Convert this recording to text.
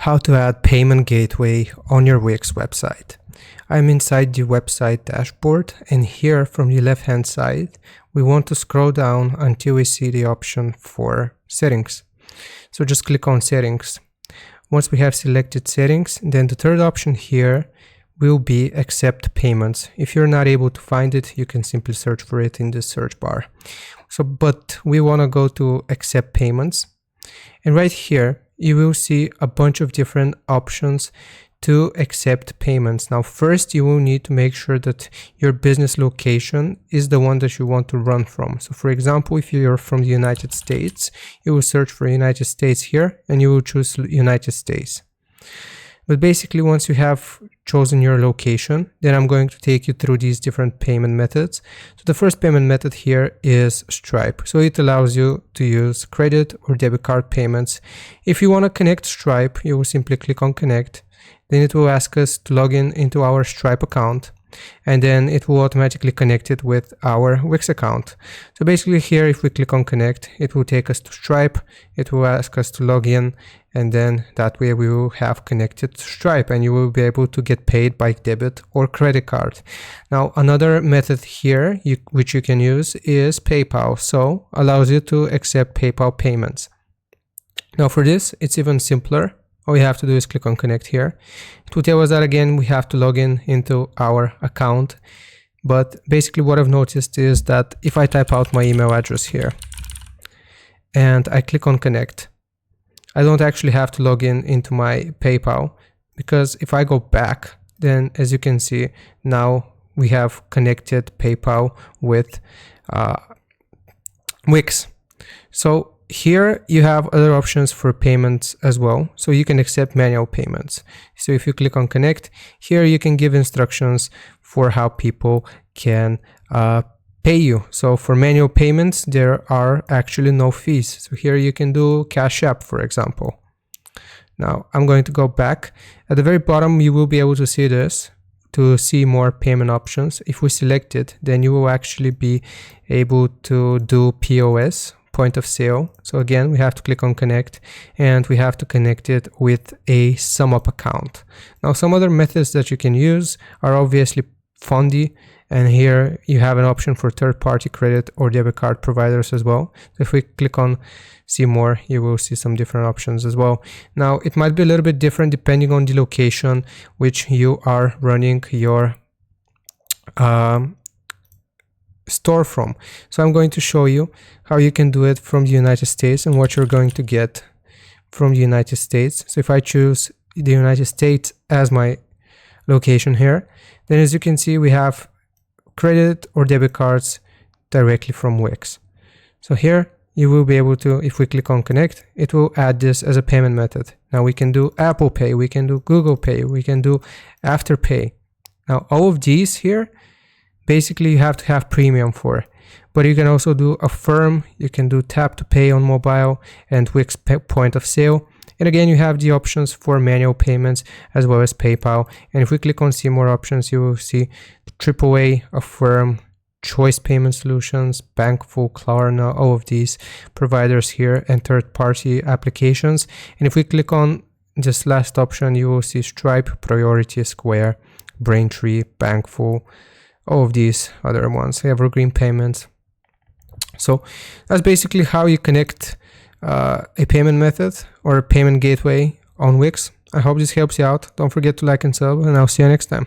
How to add payment gateway on your Wix website. I'm inside the website dashboard, and here from the left hand side we want to scroll down until we see the option for settings. So just click on settings. Once we have selected settings, then the third option here will be accept payments. If you're not able to find it, you can simply search for it in the search bar. But we want to go to accept payments, and right here you will see a bunch of different options to accept payments. Now first you will need to make sure that your business location is the one that you want to run from. So for example, if you're from the United States, you will search for United States here and you will choose United States. But basically once you have chosen your location, then I'm going to take you through these different payment methods. So the first payment method here is Stripe. So it allows you to use credit or debit card payments. If you want to connect Stripe, you will simply click on connect. Then it will ask us to log in into our Stripe account, and then it will automatically connect it with our Wix account. So basically here, if we click on connect, it will take us to Stripe. It will ask us to log in, and then that way we will have connected Stripe and you will be able to get paid by debit or credit card. Now another method here which you can use is PayPal. So allows you to accept PayPal payments. Now for this, it's even simpler. All we have to do is click on connect here. It will tell us that again we have to log in into our account. But basically what I've noticed is that if I type out my email address here and I click on connect, I don't actually have to log in into my PayPal, because if I go back, then as you can see, now we have connected PayPal with Wix. So here you have other options for payments as well. So you can accept manual payments. So if you click on connect, here you can give instructions for how people can pay you. So for manual payments, there are actually no fees. So here you can do Cash App, for example. Now I'm going to go back. At the very bottom, you will be able to see this, to see more payment options. If we select it, then you will actually be able to do POS, point of sale. So again, we have to click on connect and we have to connect it with a SumUp account. Now some other methods that you can use are obviously Fundy, and here you have an option for third-party credit or debit card providers as well. So if we click on see more, you will see some different options as well. Now it might be a little bit different depending on the location which you are running your store from. So I'm going to show you how you can do it from the United States and what you're going to get from the United States. So if I choose the United States as my location here, then as you can see, we have credit or debit cards directly from Wix. So here you will be able to, if we click on connect, it will add this as a payment method. Now we can do Apple Pay, we can do Google Pay, we can do Afterpay. Now all of these here, basically you have to have premium for, but you can also do Affirm, you can do Tap to Pay on mobile and Wix point of sale. And again, you have the options for manual payments as well as PayPal. And if we click on see more options, you will see AAA, Affirm, Choice Payment Solutions, Bankful, Klarna, all of these providers here, and third-party applications. And if we click on this last option, you will see Stripe, Priority, Square, Braintree, Bankful, all of these other ones, Evergreen Payments. So that's basically how you connect a payment method or a payment gateway on Wix. I hope this helps you out. Don't forget to like and sub, and I'll see you next time.